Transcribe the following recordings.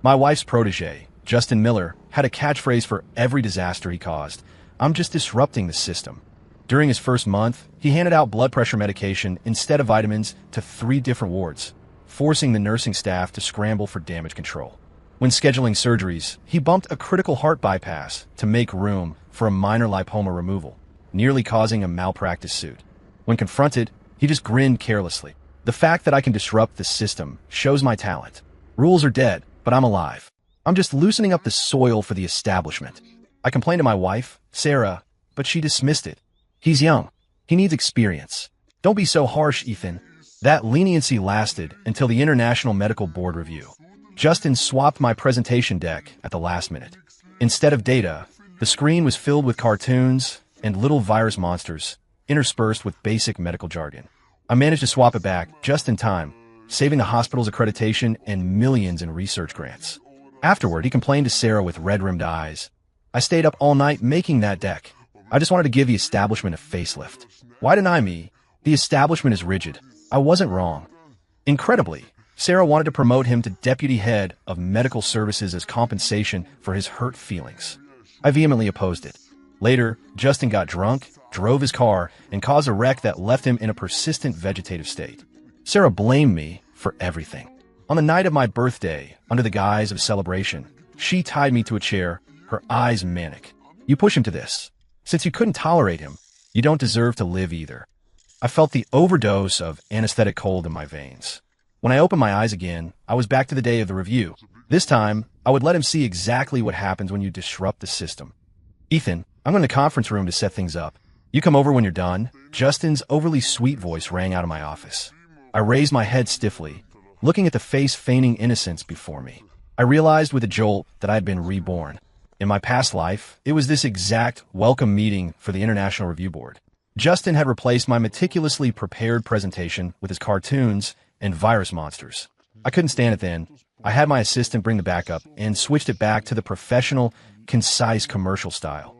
My wife's protege, Justin Miller, had a catchphrase for every disaster he caused. I'm just disrupting the system. During his first month, he handed out blood pressure medication instead of vitamins to 3 different wards, forcing the nursing staff to scramble for damage control. When scheduling surgeries, he bumped a critical heart bypass to make room for a minor lipoma removal, nearly causing a malpractice suit. When confronted, he just grinned carelessly. The fact that I can disrupt the system shows my talent. Rules are dead, but I'm alive. I'm just loosening up the soil for the establishment. I complained to my wife, Sarah, but she dismissed it. He's young. He needs experience. Don't be so harsh, Ethan. That leniency lasted until the International Medical Board review. Justin swapped my presentation deck at the last minute. Instead of data, the screen was filled with cartoons and little virus monsters, interspersed with basic medical jargon. I managed to swap it back just in time, saving the hospital's accreditation and millions in research grants. Afterward, he complained to Sarah with red-rimmed eyes. I stayed up all night making that deck. I just wanted to give the establishment a facelift. Why deny me? The establishment is rigid. I wasn't wrong. Incredibly, Sarah wanted to promote him to deputy head of medical services as compensation for his hurt feelings. I vehemently opposed it. Later, Justin got drunk, drove his car, and caused a wreck that left him in a persistent vegetative state. Sarah blamed me for everything. On the night of my birthday, under the guise of celebration, she tied me to a chair, her eyes manic. You push him to this. Since you couldn't tolerate him, you don't deserve to live either. I felt the overdose of anesthetic cold in my veins. When I opened my eyes again, I was back to the day of the review. This time, I would let him see exactly what happens when you disrupt the system. Ethan, I'm going to the conference room to set things up. You come over when you're done. Justin's overly sweet voice rang out of my office. I raised my head stiffly, looking at the face feigning innocence before me. I realized with a jolt that I had been reborn. In my past life, it was this exact welcome meeting for the International Review Board. Justin had replaced my meticulously prepared presentation with his cartoons and virus monsters. I couldn't stand it then. I had my assistant bring the backup and switched it back to the professional, concise commercial style.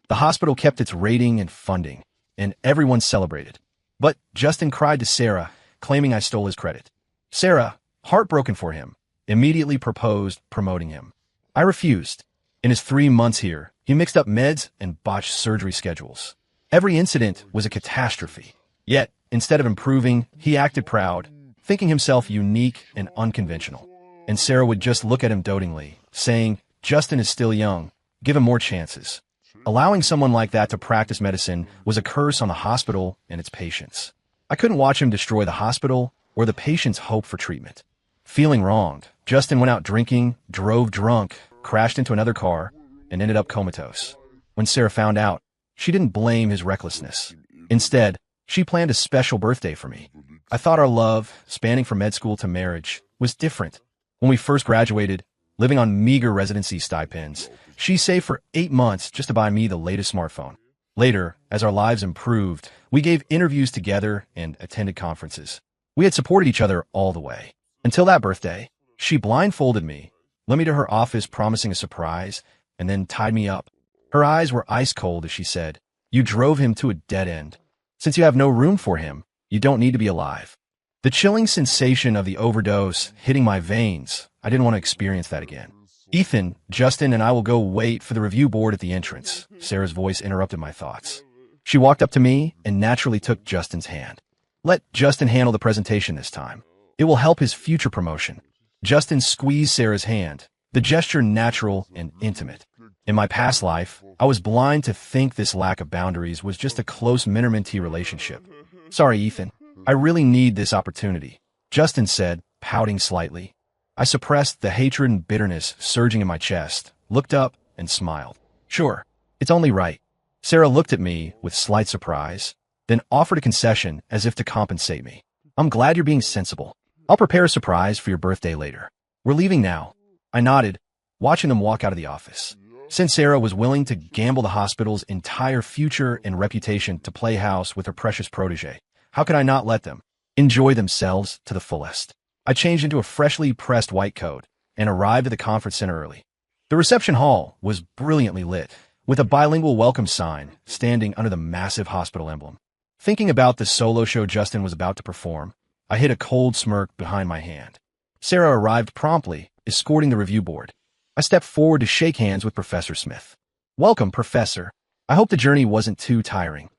The hospital kept its rating and funding, and everyone celebrated. But Justin cried to Sarah, claiming I stole his credit. Sarah, heartbroken for him, immediately proposed promoting him. I refused. In his 3 months here, he mixed up meds and botched surgery schedules. Every incident was a catastrophe. Yet, instead of improving, he acted proud, thinking himself unique and unconventional. And Sarah would just look at him dotingly, saying, Justin is still young. Give him more chances. Allowing someone like that to practice medicine was a curse on the hospital and its patients. I couldn't watch him destroy the hospital or the patient's hope for treatment. Feeling wronged, Justin went out drinking, drove drunk, crashed into another car, and ended up comatose. When Sarah found out, she didn't blame his recklessness. Instead, she planned a special birthday for me. I thought our love, spanning from med school to marriage, was different. When we first graduated, living on meager residency stipends, she saved for 8 months just to buy me the latest smartphone. Later, as our lives improved, we gave interviews together and attended conferences. We had supported each other all the way. Until that birthday, she blindfolded me, led me to her office promising a surprise, and then tied me up. Her eyes were ice cold as she said, You drove him to a dead end. Since you have no room for him, you don't need to be alive. The chilling sensation of the overdose hitting my veins, I didn't want to experience that again. Ethan, Justin, and I will go wait for the review board at the entrance. Sarah's voice interrupted my thoughts. She walked up to me and naturally took Justin's hand. Let Justin handle the presentation this time. It will help his future promotion. Justin squeezed Sarah's hand, the gesture natural and intimate. In my past life, I was blind to think this lack of boundaries was just a close mentor-mentee relationship. Sorry, Ethan. I really need this opportunity, Justin said, pouting slightly. I suppressed the hatred and bitterness surging in my chest, looked up, and smiled. Sure, it's only right. Sarah looked at me with slight surprise, then offered a concession as if to compensate me. I'm glad you're being sensible. I'll prepare a surprise for your birthday later. We're leaving now. I nodded, watching them walk out of the office. Since Sarah was willing to gamble the hospital's entire future and reputation to play house with her precious protege, how could I not let them enjoy themselves to the fullest? I changed into a freshly pressed white coat and arrived at the conference center early. The reception hall was brilliantly lit, with a bilingual welcome sign standing under the massive hospital emblem. Thinking about the solo show Justin was about to perform, I hid a cold smirk behind my hand. Sarah arrived promptly, escorting the review board. I stepped forward to shake hands with Professor Smith. "Welcome, Professor. I hope the journey wasn't too tiring."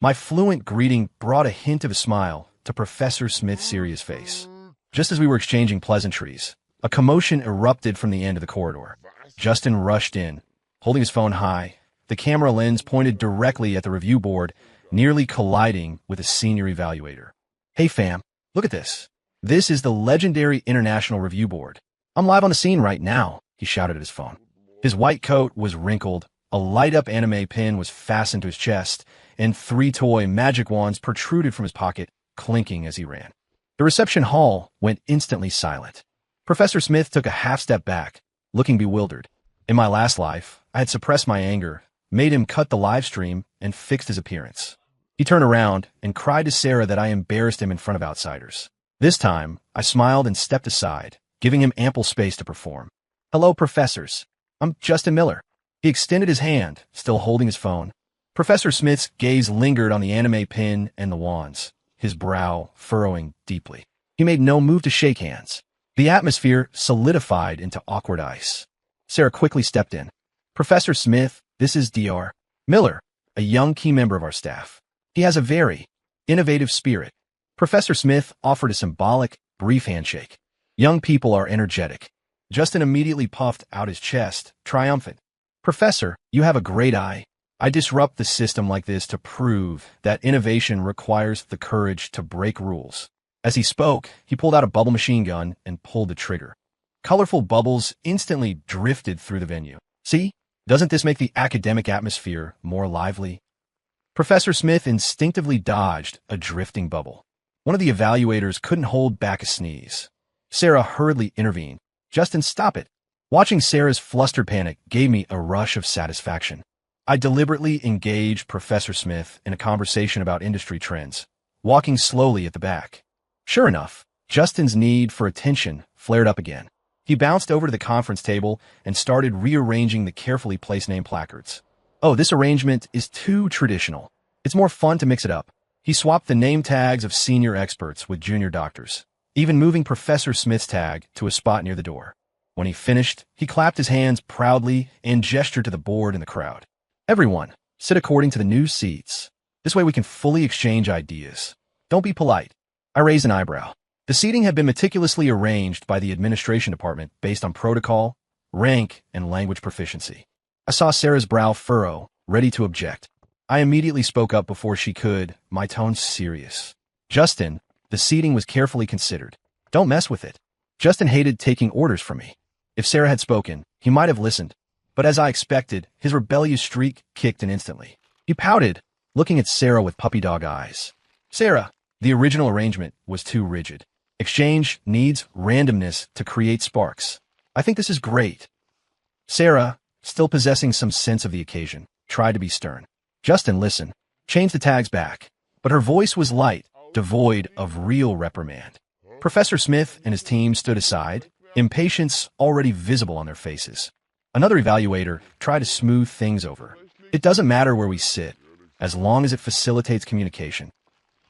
My fluent greeting brought a hint of a smile to Professor Smith's serious face. Just as we were exchanging pleasantries, a commotion erupted from the end of the corridor. Justin rushed in, holding his phone high, the camera lens pointed directly at the review board, nearly colliding with a senior evaluator. "Hey fam, look at this. This is the legendary International Review Board. I'm live on the scene right now," he shouted at his phone. His white coat was wrinkled, a light-up anime pin was fastened to his chest, and 3 toy magic wands protruded from his pocket, clinking as he ran. The reception hall went instantly silent. Professor Smith took a half step back, looking bewildered. In my last life, I had suppressed my anger, made him cut the live stream, and fixed his appearance. He turned around and cried to Sarah that I embarrassed him in front of outsiders. This time, I smiled and stepped aside, giving him ample space to perform. "Hello, professors. I'm Justin Miller." He extended his hand, still holding his phone. Professor Smith's gaze lingered on the anime pin and the wands, his brow furrowing deeply. He made no move to shake hands. The atmosphere solidified into awkward ice. Sarah quickly stepped in. "Professor Smith, this is Dr. Miller, a young key member of our staff. He has a very innovative spirit." Professor Smith offered a symbolic, brief handshake. "Young people are energetic." Justin immediately puffed out his chest, triumphant. "Professor, you have a great eye. I disrupt the system like this to prove that innovation requires the courage to break rules." As he spoke, he pulled out a bubble machine gun and pulled the trigger. Colorful bubbles instantly drifted through the venue. "See? Doesn't this make the academic atmosphere more lively?" Professor Smith instinctively dodged a drifting bubble. One of the evaluators couldn't hold back a sneeze. Sarah hurriedly intervened. "Justin, stop it." Watching Sarah's flustered panic gave me a rush of satisfaction. I deliberately engaged Professor Smith in a conversation about industry trends, walking slowly at the back. Sure enough, Justin's need for attention flared up again. He bounced over to the conference table and started rearranging the carefully placed name placards. "Oh, this arrangement is too traditional. It's more fun to mix it up." He swapped the name tags of senior experts with junior doctors, even moving Professor Smith's tag to a spot near the door. When he finished, he clapped his hands proudly and gestured to the board and the crowd. "Everyone, sit according to the new seats. This way we can fully exchange ideas. Don't be polite." I raised an eyebrow. The seating had been meticulously arranged by the administration department based on protocol, rank, and language proficiency. I saw Sarah's brow furrow, ready to object. I immediately spoke up before she could, my tone serious. "Justin, the seating was carefully considered. Don't mess with it." Justin hated taking orders from me. If Sarah had spoken, he might have listened. But as I expected, his rebellious streak kicked in instantly. He pouted, looking at Sarah with puppy dog eyes. "Sarah, the original arrangement was too rigid. Exchange needs randomness to create sparks. I think this is great." Sarah, still possessing some sense of the occasion, tried to be stern. "Justin, listen. Change the tags back." But her voice was light, devoid of real reprimand. Professor Smith and his team stood aside, impatience already visible on their faces. Another evaluator tried to smooth things over. "It doesn't matter where we sit, as long as it facilitates communication."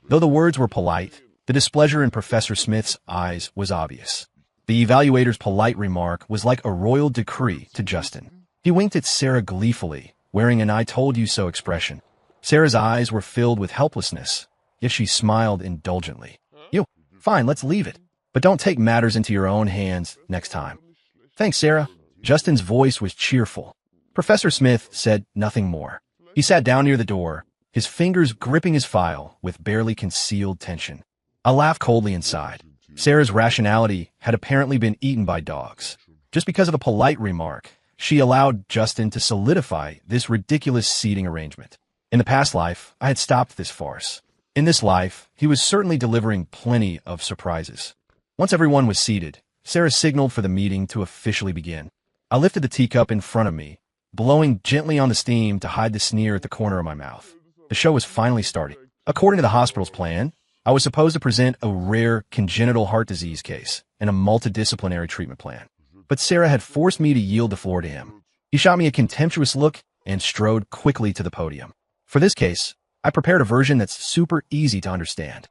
Though the words were polite, the displeasure in Professor Smith's eyes was obvious. The evaluator's polite remark was like a royal decree to Justin. He winked at Sarah gleefully, wearing an "I told you so" expression. Sarah's eyes were filled with helplessness, yet she smiled indulgently. "You, fine, let's leave it. But don't take matters into your own hands next time." "Thanks, Sarah." Justin's voice was cheerful. Professor Smith said nothing more. He sat down near the door, his fingers gripping his file with barely concealed tension. I laughed coldly inside. Sarah's rationality had apparently been eaten by dogs. Just because of a polite remark, she allowed Justin to solidify this ridiculous seating arrangement. In the past life, I had stopped this farce. In this life, he was certainly delivering plenty of surprises. Once everyone was seated, Sarah signaled for the meeting to officially begin. I lifted the teacup in front of me, blowing gently on the steam to hide the sneer at the corner of my mouth. The show was finally starting. According to the hospital's plan, I was supposed to present a rare congenital heart disease case and a multidisciplinary treatment plan. But Sarah had forced me to yield the floor to him. He shot me a contemptuous look and strode quickly to the podium. For this case, I prepared a version that's super easy to understand.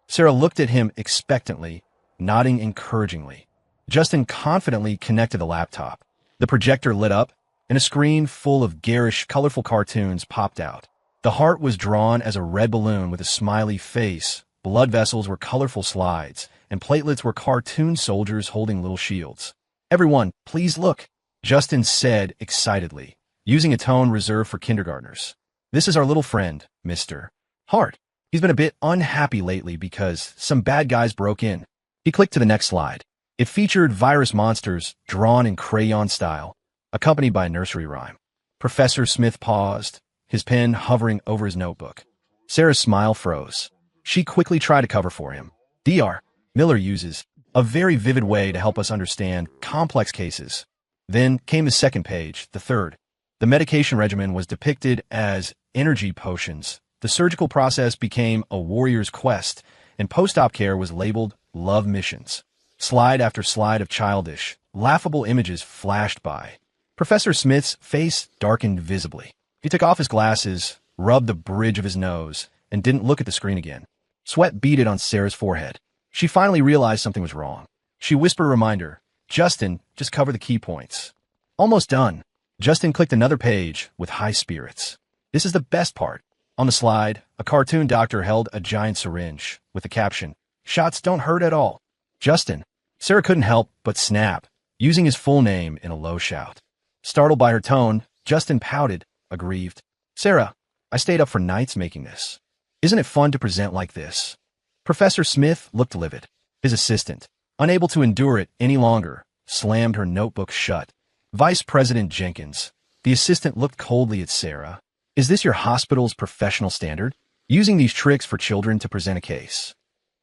Sarah looked at him expectantly, nodding encouragingly. Justin confidently connected the laptop. The projector lit up, and a screen full of garish, colorful cartoons popped out. The heart was drawn as a red balloon with a smiley face. Blood vessels were colorful slides, and platelets were cartoon soldiers holding little shields. "Everyone, please look," Justin said excitedly, using a tone reserved for kindergartners. "This is our little friend, Mr. Hart. He's been a bit unhappy lately because some bad guys broke in." He clicked to the next slide. It featured virus monsters drawn in crayon style, accompanied by a nursery rhyme. Professor Smith paused, his pen hovering over his notebook. Sarah's smile froze. She quickly tried to cover for him. Dr. Miller uses a very vivid way to help us understand complex cases. Then came the second page, the third. The medication regimen was depicted as energy potions. The surgical process became a warrior's quest, and post-op care was labeled love missions. Slide after slide of childish, laughable images flashed by. Professor Smith's face darkened visibly. He took off his glasses, rubbed the bridge of his nose, and didn't look at the screen again. Sweat beaded on Sarah's forehead. She finally realized something was wrong. She whispered a reminder, "Justin, just cover the key points." "Almost done." Justin clicked another page with high spirits. "This is the best part." On the slide, a cartoon doctor held a giant syringe with the caption, "Shots don't hurt at all." "Justin." Sarah couldn't help but snap, using his full name in a low shout. Startled by her tone, Justin pouted, aggrieved. "Sarah, I stayed up for nights making this. Isn't it fun to present like this?" Professor Smith looked livid. His assistant, unable to endure it any longer, slammed her notebook shut. Vice President Jenkins. The assistant looked coldly at Sarah. "Is this your hospital's professional standard? Using these tricks for children to present a case?"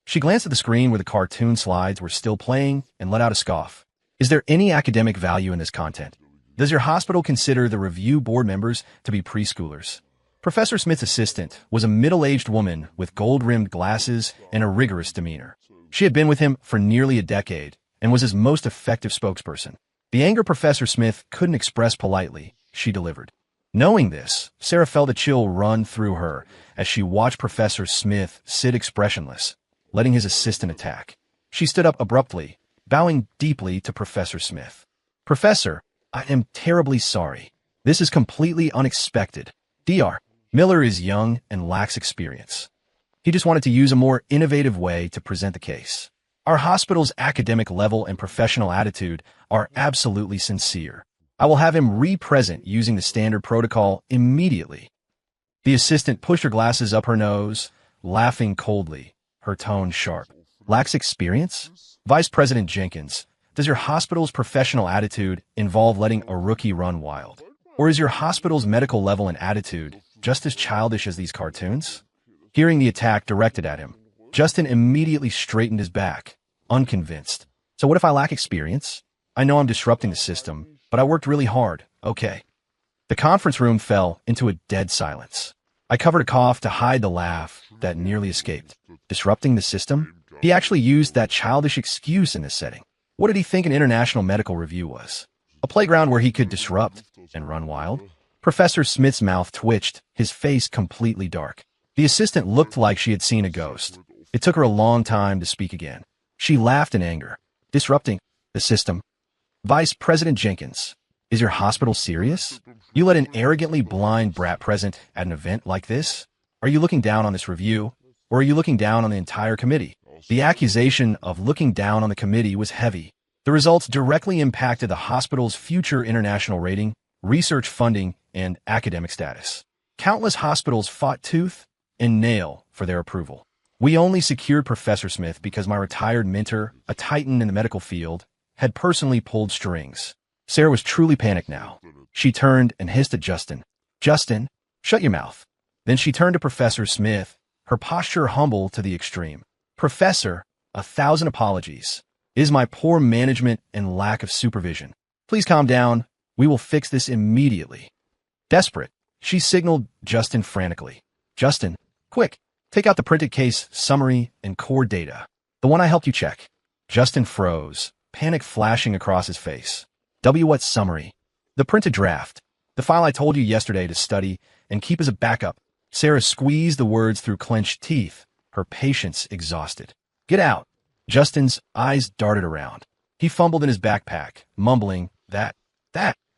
She glanced at the screen where the cartoon slides were still playing and let out a scoff. "Is there any academic value in this content? Does your hospital consider the review board members to be preschoolers?" Professor Smith's assistant was a middle-aged woman with gold-rimmed glasses and a rigorous demeanor. She had been with him for nearly a decade and was his most effective spokesperson. The anger Professor Smith couldn't express politely, she delivered. Knowing this, Sarah felt a chill run through her as she watched Professor Smith sit expressionless, letting his assistant attack. She stood up abruptly, bowing deeply to Professor Smith. "Professor, I am terribly sorry. This is completely unexpected. Dr. Miller is young and lacks experience. He just wanted to use a more innovative way to present the case. Our hospital's academic level and professional attitude are absolutely sincere. I will have him re-present using the standard protocol immediately." The assistant pushed her glasses up her nose, laughing coldly, her tone sharp. "Lacks experience? Vice President Jenkins, does your hospital's professional attitude involve letting a rookie run wild? Or is your hospital's medical level and attitude just as childish as these cartoons?" Hearing the attack directed at him, Justin immediately straightened his back, unconvinced. "So what if I lack experience? I know I'm disrupting the system, but I worked really hard, okay." The conference room fell into a dead silence. I covered a cough to hide the laugh that nearly escaped. Disrupting the system? He actually used that childish excuse in this setting. What did he think an international medical review was? A playground where he could disrupt and run wild? Professor Smith's mouth twitched, his face completely dark. The assistant looked like she had seen a ghost. It took her a long time to speak again. She laughed in anger. "Disrupting the system? Vice President Jenkins, is your hospital serious? You let an arrogantly blind brat present at an event like this? Are you looking down on this review, or are you looking down on the entire committee?" The accusation of looking down on the committee was heavy. The results directly impacted the hospital's future international rating, research funding, and academic status. Countless hospitals fought tooth and nail for their approval. "We only secured Professor Smith because my retired mentor, a titan in the medical field, had personally pulled strings." Sarah was truly panicked now. She turned and hissed at Justin. "Justin, shut your mouth." Then she turned to Professor Smith, her posture humble to the extreme. "Professor, 1,000 apologies. It is my poor management and lack of supervision. Please calm down. We will fix this immediately." Desperate, she signaled Justin frantically. "Justin, quick, take out the printed case summary and core data. The one I helped you check." Justin froze, panic flashing across his face. What summary?" "The printed draft. The file I told you yesterday to study and keep as a backup." Sarah squeezed the words through clenched teeth, her patience exhausted. "Get out." Justin's eyes darted around. He fumbled in his backpack, mumbling, that.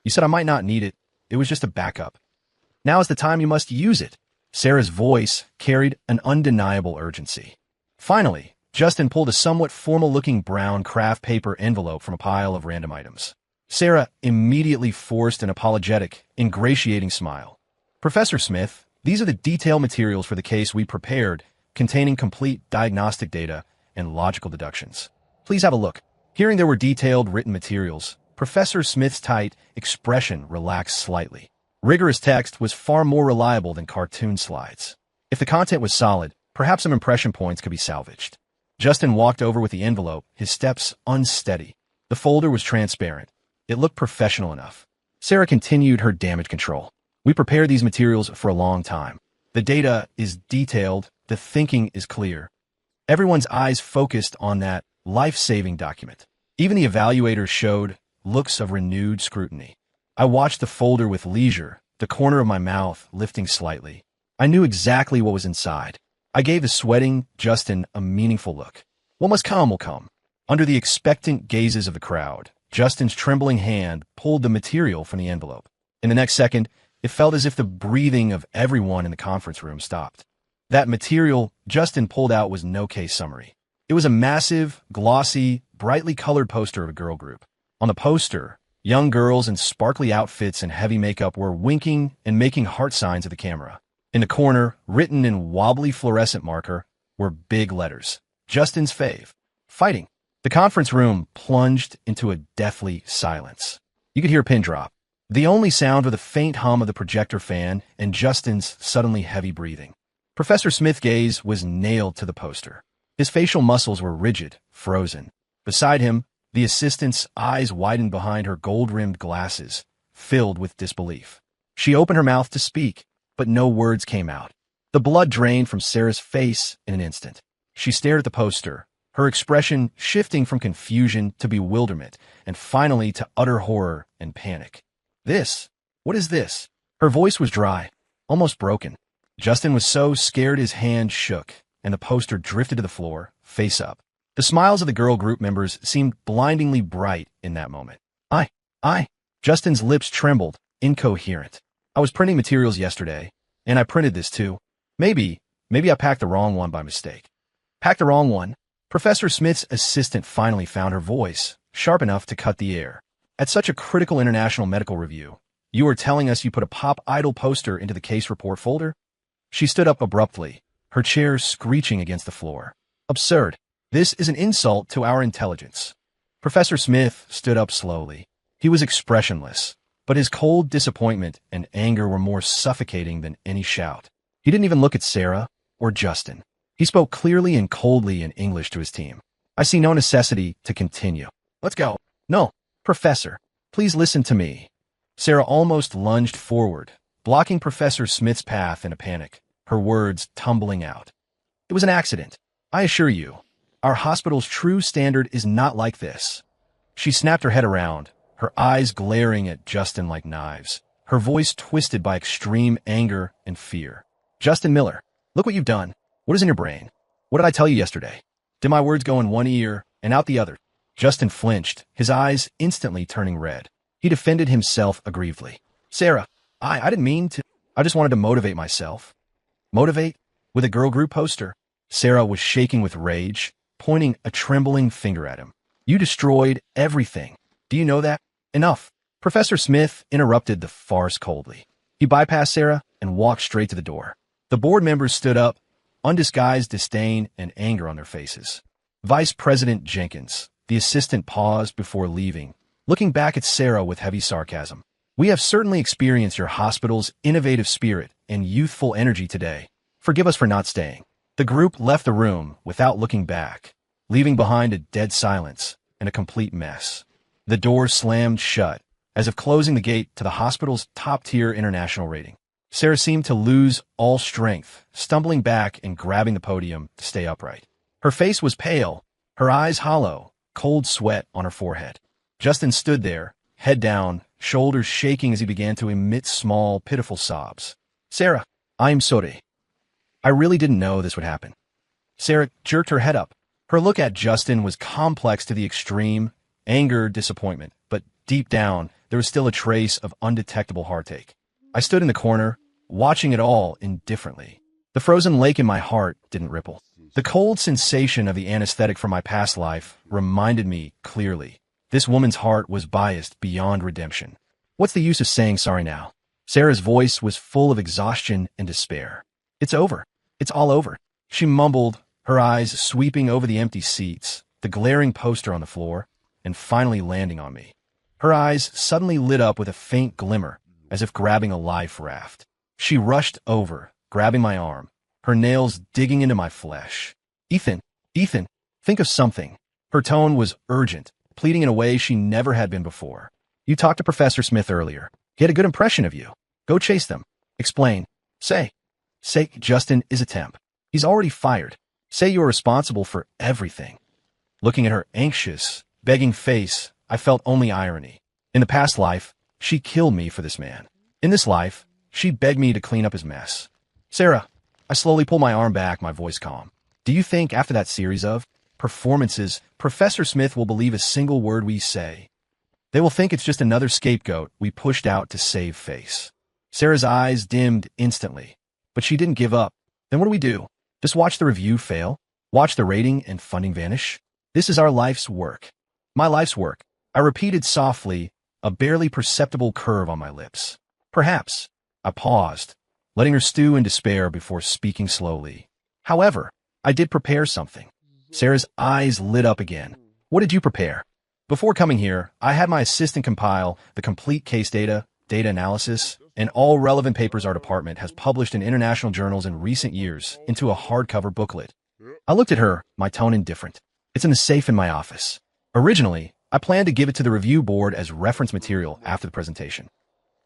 You said I might not need it. It was just a backup. Now is the time you must use it. Sarah's voice carried an undeniable urgency. Finally, Justin pulled a somewhat formal-looking brown craft paper envelope from a pile of random items. Sarah immediately forced an apologetic, ingratiating smile. Professor Smith, these are the detailed materials for the case we prepared, containing complete diagnostic data and logical deductions. Please have a look. Hearing there were detailed written materials, Professor Smith's tight expression relaxed slightly. Rigorous text was far more reliable than cartoon slides. If the content was solid, perhaps some impression points could be salvaged. Justin walked over with the envelope, his steps unsteady. The folder was transparent. It looked professional enough. Sarah continued her damage control. We prepared these materials for a long time. The data is detailed, the thinking is clear. Everyone's eyes focused on that life-saving document. Even the evaluators showed looks of renewed scrutiny. I watched the folder with leisure, the corner of my mouth lifting slightly. I knew exactly what was inside. I gave the sweating Justin a meaningful look. What must come will come. Under the expectant gazes of the crowd, Justin's trembling hand pulled the material from the envelope. In the next second, it felt as if the breathing of everyone in the conference room stopped. That material Justin pulled out was no case summary. It was a massive, glossy, brightly colored poster of a girl group. On the poster, young girls in sparkly outfits and heavy makeup were winking and making heart signs at the camera. In the corner, written in wobbly fluorescent marker, were big letters. Justin's fave. Fighting. The conference room plunged into a deathly silence. You could hear a pin drop. The only sound was the faint hum of the projector fan and Justin's suddenly heavy breathing. Professor Smith's gaze was nailed to the poster. His facial muscles were rigid, frozen. Beside him, the assistant's eyes widened behind her gold-rimmed glasses, filled with disbelief. She opened her mouth to speak, but no words came out. The blood drained from Sarah's face in an instant. She stared at the poster, her expression shifting from confusion to bewilderment, and finally to utter horror and panic. What is this? Her voice was dry, almost broken. Justin was so scared his hand shook, and the poster drifted to the floor, face up. The smiles of the girl group members seemed blindingly bright in that moment. Justin's lips trembled, incoherent. I was printing materials yesterday, and I printed this too. Maybe I packed the wrong one by mistake. Packed the wrong one? Professor Smith's assistant finally found her voice, sharp enough to cut the air. At such a critical international medical review, you are telling us you put a Pop Idol poster into the case report folder? She stood up abruptly, her chair screeching against the floor. Absurd. This is an insult to our intelligence. Professor Smith stood up slowly. He was expressionless, but his cold disappointment and anger were more suffocating than any shout. He didn't even look at Sarah or Justin. He spoke clearly and coldly in English to his team. I see no necessity to continue. Let's go. No, Professor, please listen to me. Sarah almost lunged forward, blocking Professor Smith's path in a panic, her words tumbling out. It was an accident. I assure you, our hospital's true standard is not like this. She snapped her head around, her eyes glaring at Justin like knives, her voice twisted by extreme anger and fear. Justin Miller, look what you've done. What is in your brain? What did I tell you yesterday? Did my words go in one ear and out the other? Justin flinched, his eyes instantly turning red. He defended himself aggrievedly. Sarah, I didn't mean to. I just wanted to motivate myself. Motivate? With a girl group poster? Sarah was shaking with rage, pointing a trembling finger at him. You destroyed everything. Do you know that? Enough. Professor Smith interrupted the farce coldly. He bypassed Sarah and walked straight to the door. The board members stood up, undisguised disdain and anger on their faces. Vice President Jenkins, the assistant, paused before leaving, looking back at Sarah with heavy sarcasm. We have certainly experienced your hospital's innovative spirit and youthful energy today. Forgive us for not staying. The group left the room without looking back, leaving behind a dead silence and a complete mess. The door slammed shut, as if closing the gate to the hospital's top-tier international rating. Sarah seemed to lose all strength, stumbling back and grabbing the podium to stay upright. Her face was pale, her eyes hollow, cold sweat on her forehead. Justin stood there, head down, shoulders shaking as he began to emit small, pitiful sobs. Sarah, I'm sorry. I really didn't know this would happen. Sarah jerked her head up. Her look at Justin was complex to the extreme, anger, disappointment, but deep down, there was still a trace of undetectable heartache. I stood in the corner, watching it all indifferently. The frozen lake in my heart didn't ripple. The cold sensation of the anesthetic from my past life reminded me clearly. This woman's heart was biased beyond redemption. What's the use of saying sorry now? Sarah's voice was full of exhaustion and despair. It's over. It's all over. She mumbled, her eyes sweeping over the empty seats, the glaring poster on the floor, and finally landing on me. Her eyes suddenly lit up with a faint glimmer, as if grabbing a life raft. She rushed over, grabbing my arm, her nails digging into my flesh. Ethan, think of something. Her tone was urgent, pleading in a way she never had been before. You talked to Professor Smith earlier. He had a good impression of you. Go chase them. Explain. Say Justin is a temp. He's already fired. Say you are responsible for everything. Looking at her anxious, begging face, I felt only irony. In the past life, she killed me for this man. In this life, she begged me to clean up his mess. Sarah, I slowly pull my arm back, my voice calm. Do you think after that series of performances, Professor Smith will believe a single word we say? They will think it's just another scapegoat we pushed out to save face. Sarah's eyes dimmed instantly, but she didn't give up. Then what do we do? Just watch the review fail? Watch the rating and funding vanish? This is our life's work. My life's work. I repeated softly, a barely perceptible curve on my lips. Perhaps. I paused, letting her stew in despair before speaking slowly. However, I did prepare something. Sarah's eyes lit up again. What did you prepare? Before coming here, I had my assistant compile the complete case data analysis, and all relevant papers our department has published in international journals in recent years into a hardcover booklet. I looked at her, my tone indifferent. It's in the safe in my office. Originally, I planned to give it to the review board as reference material after the presentation.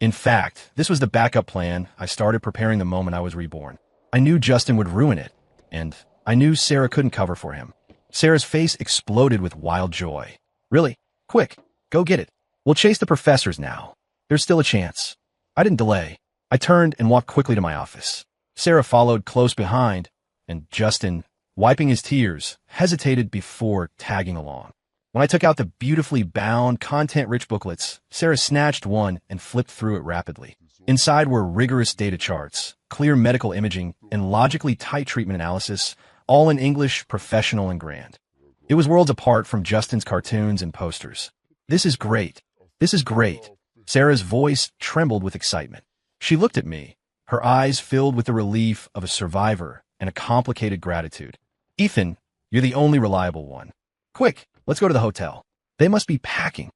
In fact, this was the backup plan I started preparing the moment I was reborn. I knew Justin would ruin it, and I knew Sarah couldn't cover for him. Sarah's face exploded with wild joy. Really? Quick, go get it. We'll chase the professors now. There's still a chance. I didn't delay. I turned and walked quickly to my office. Sarah followed close behind, and Justin, wiping his tears, hesitated before tagging along. When I took out the beautifully bound, content-rich booklets, Sarah snatched one and flipped through it rapidly. Inside were rigorous data charts, clear medical imaging, and logically tight treatment analysis, all in English, professional, and grand. It was worlds apart from Justin's cartoons and posters. This is great. This is great. Sarah's voice trembled with excitement. She looked at me, her eyes filled with the relief of a survivor and a complicated gratitude. Ethan, you're the only reliable one. Quick, let's go to the hotel. They must be packing.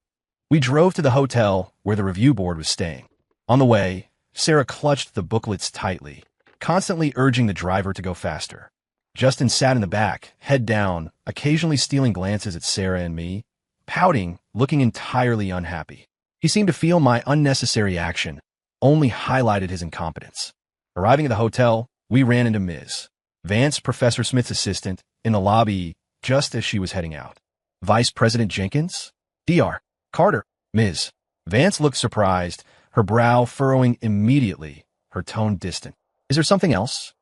We drove to the hotel where the review board was staying. On the way, Sarah clutched the booklets tightly, constantly urging the driver to go faster. Justin sat in the back, head down, occasionally stealing glances at Sarah and me, pouting, looking entirely unhappy. He seemed to feel my unnecessary action, only highlighted his incompetence. Arriving at the hotel, we ran into Ms. Vance, Professor Smith's assistant, in the lobby just as she was heading out. Vice President Jenkins? Dr. Carter. Ms. Vance looked surprised, her brow furrowing immediately, her tone distant. Is there something else?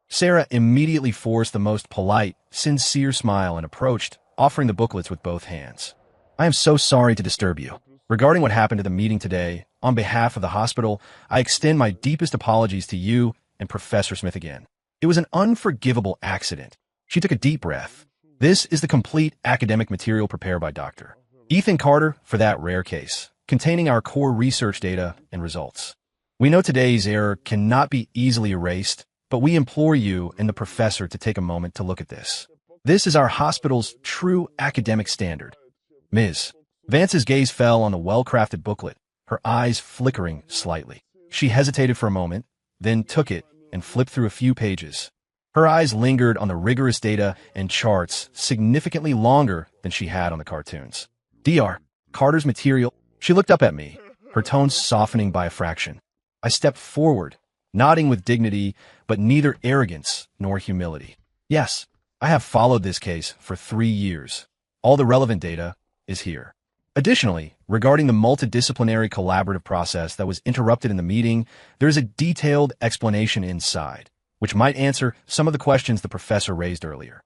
Sarah immediately forced the most polite, sincere smile and approached, offering the booklets with both hands. I am so sorry to disturb you. Regarding what happened at the meeting today, on behalf of the hospital, I extend my deepest apologies to you and Professor Smith again. It was an unforgivable accident. She took a deep breath. This is the complete academic material prepared by Dr. Ethan Carter for that rare case, containing our core research data and results. We know today's error cannot be easily erased, but we implore you and the professor to take a moment to look at this. This is our hospital's true academic standard. Ms. Vance's gaze fell on the well-crafted booklet, her eyes flickering slightly. She hesitated for a moment, then took it and flipped through a few pages. Her eyes lingered on the rigorous data and charts significantly longer than she had on the cartoons. Dr. Carter's material. She looked up at me, her tone softening by a fraction. I stepped forward, nodding with dignity, but neither arrogance nor humility. Yes, I have followed this case for 3 years. All the relevant data is here. Additionally, regarding the multidisciplinary collaborative process that was interrupted in the meeting, there is a detailed explanation inside, which might answer some of the questions the professor raised earlier.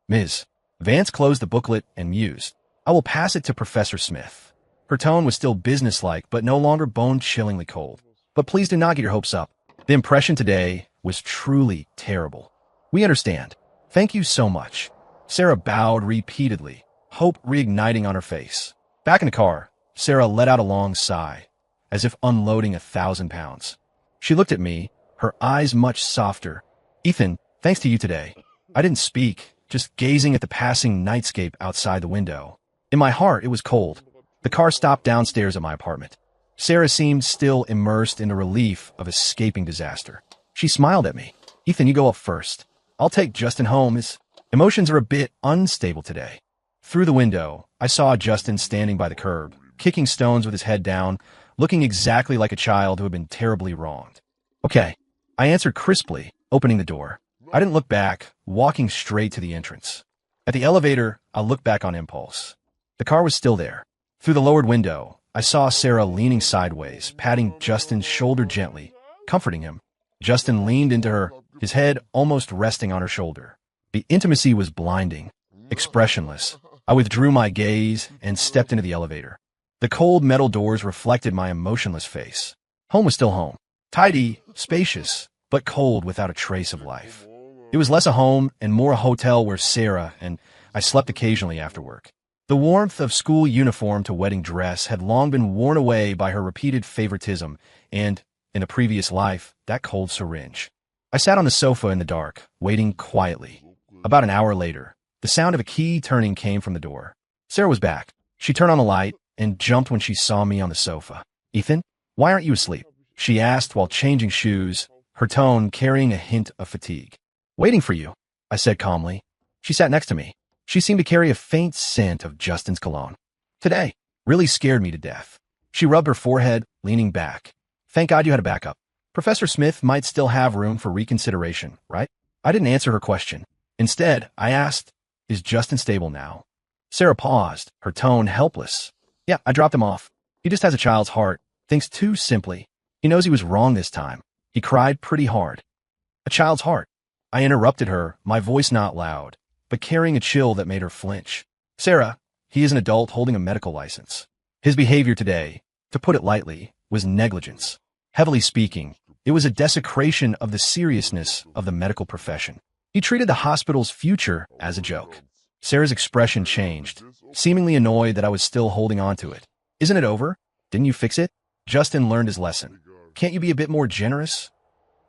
Ms. Vance closed the booklet and mused. I will pass it to Professor Smith. Her tone was still businesslike, but no longer bone-chillingly cold. But please do not get your hopes up. The impression today was truly terrible. We understand. Thank you so much. Sarah bowed repeatedly, hope reigniting on her face. Back in the car, Sarah let out a long sigh, as if unloading 1,000 pounds. She looked at me, her eyes much softer. Ethan, thanks to you today. I didn't speak, just gazing at the passing nightscape outside the window. In my heart, it was cold. The car stopped downstairs at my apartment. Sarah seemed still immersed in the relief of escaping disaster. She smiled at me. Ethan, you go up first. I'll take Justin home. His emotions are a bit unstable today. Through the window, I saw Justin standing by the curb, kicking stones with his head down, looking exactly like a child who had been terribly wronged. Okay, I answered crisply, opening the door. I didn't look back, walking straight to the entrance. At the elevator, I looked back on impulse. The car was still there. Through the lowered window, I saw Sarah leaning sideways, patting Justin's shoulder gently, comforting him. Justin leaned into her, his head almost resting on her shoulder. The intimacy was blinding, expressionless. I withdrew my gaze and stepped into the elevator. The cold metal doors reflected my emotionless face. Home was still home. Tidy, spacious, but cold without a trace of life. It was less a home and more a hotel where Sarah and I slept occasionally after work. The warmth of school uniform to wedding dress had long been worn away by her repeated favoritism and, in a previous life, that cold syringe. I sat on the sofa in the dark, waiting quietly. About an hour later, the sound of a key turning came from the door. Sarah was back. She turned on the light and jumped when she saw me on the sofa. Ethan, why aren't you asleep? She asked while changing shoes, her tone carrying a hint of fatigue. Waiting for you, I said calmly. She sat next to me. She seemed to carry a faint scent of Justin's cologne. Today really scared me to death. She rubbed her forehead, leaning back. Thank God you had a backup. Professor Smith might still have room for reconsideration, right? I didn't answer her question. Instead, I asked, is Justin stable now? Sarah paused, her tone helpless. Yeah, I dropped him off. He just has a child's heart, thinks too simply. He knows he was wrong this time. He cried pretty hard. A child's heart. I interrupted her, my voice not loud, but carrying a chill that made her flinch. Sarah, he is an adult holding a medical license. His behavior today, to put it lightly, was negligence. Heavily speaking, it was a desecration of the seriousness of the medical profession. He treated the hospital's future as a joke. Sarah's expression changed, seemingly annoyed that I was still holding on to it. Isn't it over? Didn't you fix it? Justin learned his lesson. Can't you be a bit more generous?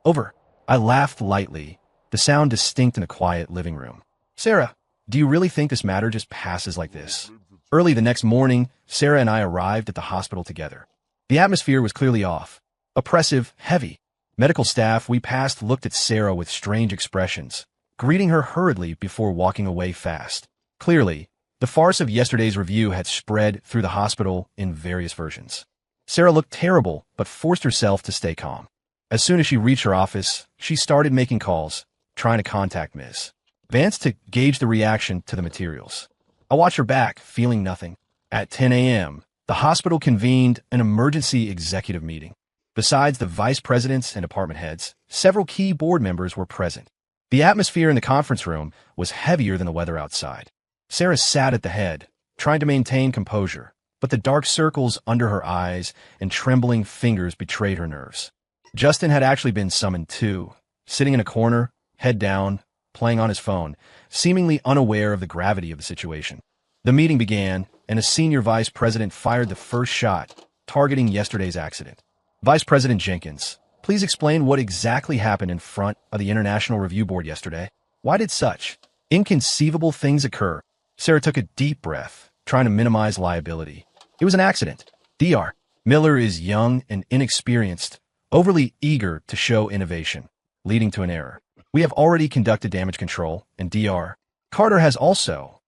Over. I laughed lightly, the sound distinct in a quiet living room. Sarah, do you really think this matter just passes like this? Early the next morning, Sarah and I arrived at the hospital together. The atmosphere was clearly off. Oppressive, heavy. Medical staff we passed looked at Sarah with strange expressions, greeting her hurriedly before walking away fast. Clearly, the farce of yesterday's review had spread through the hospital in various versions. Sarah looked terrible, but forced herself to stay calm. As soon as she reached her office, she started making calls, trying to contact Ms. Vance to gauge the reaction to the materials. I watched her back, feeling nothing. At 10 a.m., the hospital convened an emergency executive meeting. Besides the vice presidents and department heads, several key board members were present. The atmosphere in the conference room was heavier than the weather outside. Sarah sat at the head, trying to maintain composure, but the dark circles under her eyes and trembling fingers betrayed her nerves. Justin had actually been summoned too, sitting in a corner, head down, playing on his phone, seemingly unaware of the gravity of the situation. The meeting began, and a senior vice president fired the first shot, targeting yesterday's accident. Vice President Jenkins, please explain what exactly happened in front of the International Review Board yesterday. Why did such inconceivable things occur? Sarah took a deep breath, trying to minimize liability. It was an accident. Dr. Miller is young and inexperienced, overly eager to show innovation, leading to an error. We have already conducted damage control, and Dr. Carter has also.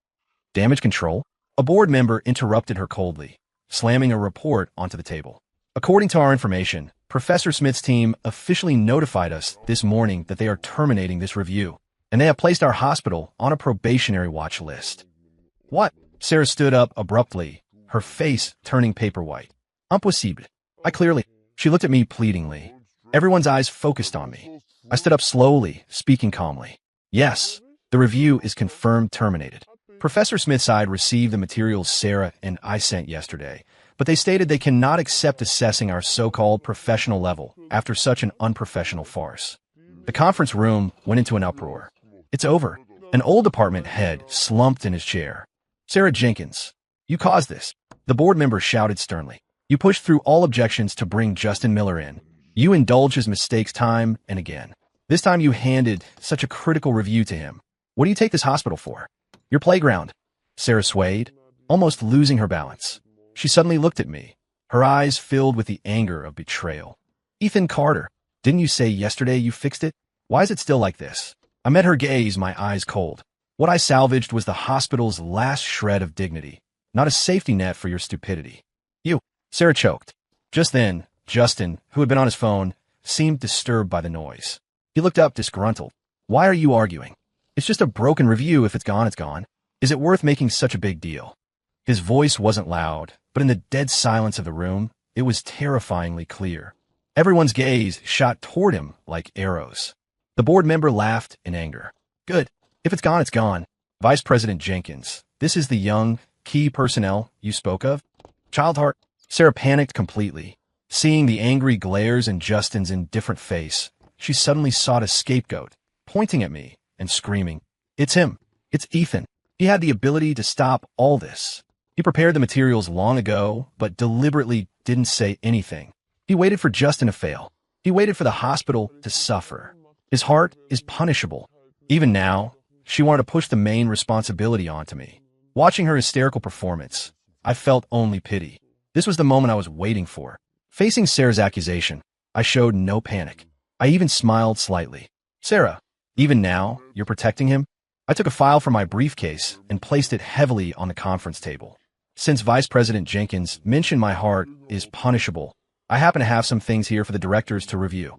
Damage control? A board member interrupted her coldly, slamming a report onto the table. According to our information, Professor Smith's team officially notified us this morning that they are terminating this review, and they have placed our hospital on a probationary watch list. What? Sarah stood up abruptly, her face turning paper white. Impossible. She looked at me pleadingly. Everyone's eyes focused on me. I stood up slowly, speaking calmly. Yes, the review is confirmed terminated. Professor Smith's side received the materials Sarah and I sent yesterday, but they stated they cannot accept assessing our so-called professional level after such an unprofessional farce. The conference room went into an uproar. It's over. An old department head slumped in his chair. Sarah Jenkins, you caused this. The board member shouted sternly. You pushed through all objections to bring Justin Miller in. You indulged his mistakes time and again. This time you handed such a critical review to him. What do you take this hospital for? Your playground. Sarah swayed, almost losing her balance. She suddenly looked at me, her eyes filled with the anger of betrayal. Ethan Carter, didn't you say yesterday you fixed it? Why is it still like this? I met her gaze, my eyes cold. What I salvaged was the hospital's last shred of dignity, not a safety net for your stupidity. You. Sarah choked. Just then, Justin, who had been on his phone, seemed disturbed by the noise. He looked up disgruntled. Why are you arguing? It's just a broken review. If it's gone, it's gone. Is it worth making such a big deal? His voice wasn't loud, but in the dead silence of the room, it was terrifyingly clear. Everyone's gaze shot toward him like arrows. The board member laughed in anger. Good. If it's gone, it's gone. Vice President Jenkins, this is the young, key personnel you spoke of? Childheart. Sarah panicked completely. Seeing the angry glares in Justin's indifferent face, she suddenly sought a scapegoat, pointing at me and screaming, It's him. It's Ethan. He had the ability to stop all this. He prepared the materials long ago, but deliberately didn't say anything. He waited for Justin to fail. He waited for the hospital to suffer. His heart is punishable. Even now, she wanted to push the main responsibility onto me. Watching her hysterical performance, I felt only pity. This was the moment I was waiting for. Facing Sarah's accusation, I showed no panic. I even smiled slightly. Sarah, even now, you're protecting him? I took a file from my briefcase and placed it heavily on the conference table. Since Vice President Jenkins mentioned my heart is punishable, I happen to have some things here for the directors to review.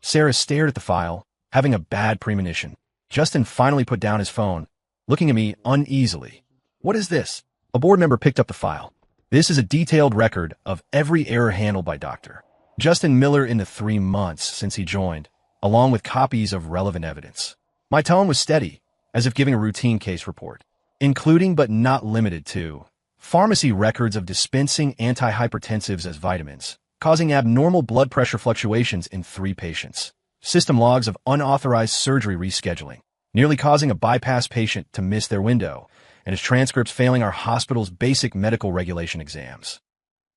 Sarah stared at the file, having a bad premonition. Justin finally put down his phone, looking at me uneasily. What is this? A board member picked up the file. This is a detailed record of every error handled by Dr. Justin Miller in the 3 months since he joined, along with copies of relevant evidence. My tone was steady, as if giving a routine case report, including but not limited to pharmacy records of dispensing antihypertensives as vitamins, causing abnormal blood pressure fluctuations in 3 patients, system logs of unauthorized surgery rescheduling, nearly causing a bypass patient to miss their window, and his transcripts failing our hospital's basic medical regulation exams.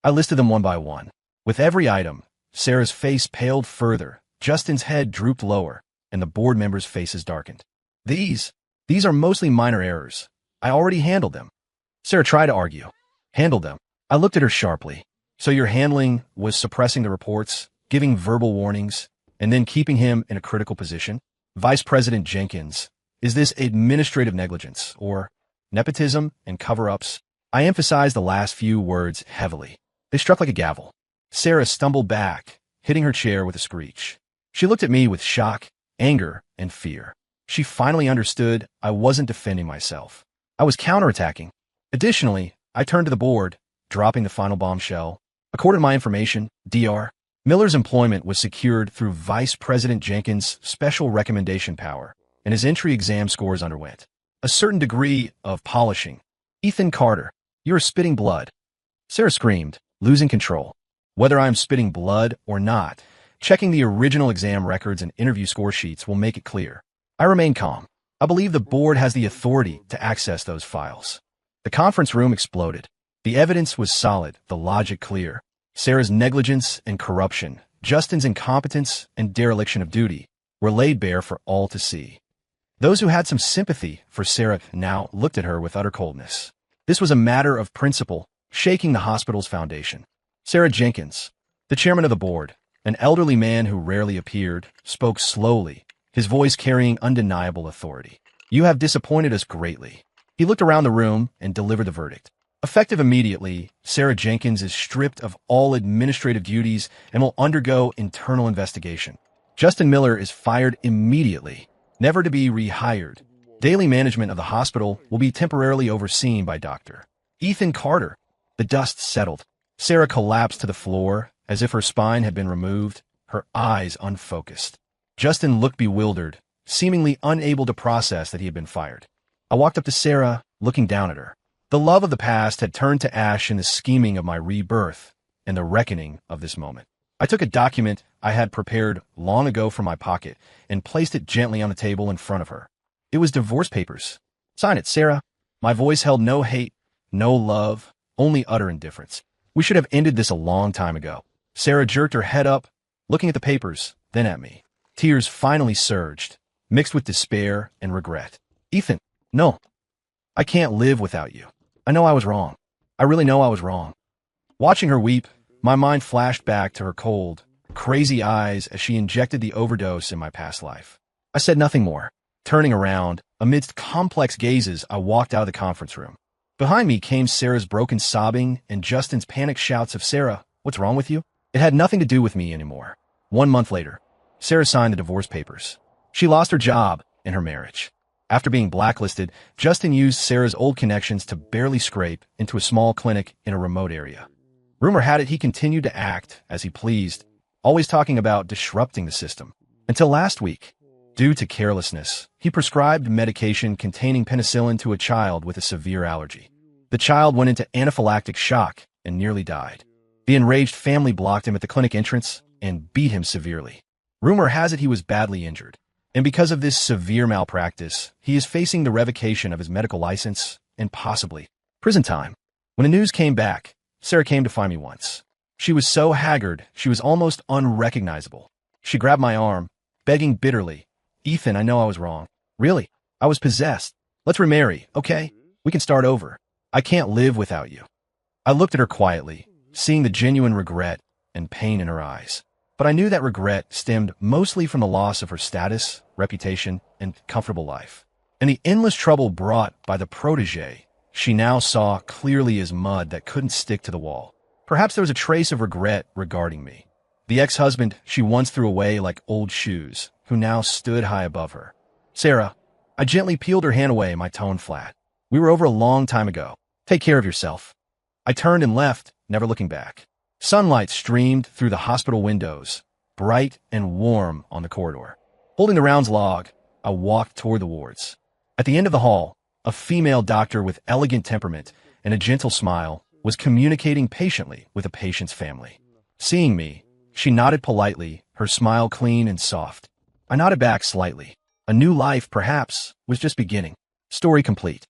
I listed them one by one. With every item, Sarah's face paled further, Justin's head drooped lower, and the board members' faces darkened. These are mostly minor errors. I already handled them. Sarah tried to argue. Handled them. I looked at her sharply. So your handling was suppressing the reports, giving verbal warnings, and then keeping him in a critical position? Vice President Jenkins, is this administrative negligence or nepotism and cover-ups? I emphasized the last few words heavily. They struck like a gavel. Sarah stumbled back, hitting her chair with a screech. She looked at me with shock, anger, and fear. She finally understood I wasn't defending myself. I was counterattacking. Additionally, I turned to the board, dropping the final bombshell. According to my information, Dr. Miller's employment was secured through Vice President Jenkins' special recommendation power, and his entry exam scores underwent a certain degree of polishing. Ethan Carter, you're spitting blood. Sarah screamed, losing control. Whether I'm spitting blood or not, checking the original exam records and interview score sheets will make it clear. I remain calm. I believe the board has the authority to access those files. The conference room exploded. The evidence was solid, the logic clear. Sarah's negligence and corruption, Justin's incompetence and dereliction of duty were laid bare for all to see. Those who had some sympathy for Sarah now looked at her with utter coldness. This was a matter of principle, shaking the hospital's foundation. Sarah Jenkins, the chairman of the board, an elderly man who rarely appeared, spoke slowly, his voice carrying undeniable authority. You have disappointed us greatly. He looked around the room and delivered the verdict. Effective immediately, Sarah Jenkins is stripped of all administrative duties and will undergo internal investigation. Justin Miller is fired immediately, never to be rehired. Daily management of the hospital will be temporarily overseen by Dr. Ethan Carter. The dust settled. Sarah collapsed to the floor as if her spine had been removed, her eyes unfocused. Justin looked bewildered, seemingly unable to process that he had been fired. I walked up to Sarah, looking down at her. The love of the past had turned to ash in the scheming of my rebirth and the reckoning of this moment. I took a document I had prepared long ago from my pocket and placed it gently on the table in front of her. It was divorce papers. Sign it, Sarah. My voice held no hate, no love, only utter indifference. We should have ended this a long time ago. Sarah jerked her head up, looking at the papers, then at me. Tears finally surged, mixed with despair and regret. Ethan, no. I can't live without you. I know I was wrong. I really know I was wrong. Watching her weep, my mind flashed back to her cold, crazy eyes as she injected the overdose in my past life. I said nothing more. Turning around, amidst complex gazes, I walked out of the conference room. Behind me came Sarah's broken sobbing and Justin's panicked shouts of, Sarah, what's wrong with you? It had nothing to do with me anymore. 1 month later, Sarah signed the divorce papers. She lost her job and her marriage. After being blacklisted, Justin used Sarah's old connections to barely scrape into a small clinic in a remote area. Rumor had it he continued to act as he pleased, always talking about disrupting the system. Until last week, due to carelessness, he prescribed medication containing penicillin to a child with a severe allergy. The child went into anaphylactic shock and nearly died. The enraged family blocked him at the clinic entrance and beat him severely. Rumor has it he was badly injured, and because of this severe malpractice, he is facing the revocation of his medical license and possibly prison time. When the news came back, Sarah came to find me once. She was so haggard, she was almost unrecognizable. She grabbed my arm, begging bitterly, Ethan, I know I was wrong. Really, I was possessed. Let's remarry, okay? We can start over. I can't live without you. I looked at her quietly, seeing the genuine regret and pain in her eyes. But I knew that regret stemmed mostly from the loss of her status, reputation, and comfortable life. And the endless trouble brought by the protégé she now saw clearly as mud that couldn't stick to the wall. Perhaps there was a trace of regret regarding me. The ex-husband she once threw away like old shoes, who now stood high above her. Sarah, I gently peeled her hand away, my tone flat. We were over a long time ago. Take care of yourself. I turned and left, never looking back. Sunlight streamed through the hospital windows, bright and warm on the corridor. Holding the rounds log, I walked toward the wards. At the end of the hall, a female doctor with elegant temperament and a gentle smile was communicating patiently with a patient's family. Seeing me, she nodded politely, her smile clean and soft. I nodded back slightly. A new life, perhaps, was just beginning. Story complete.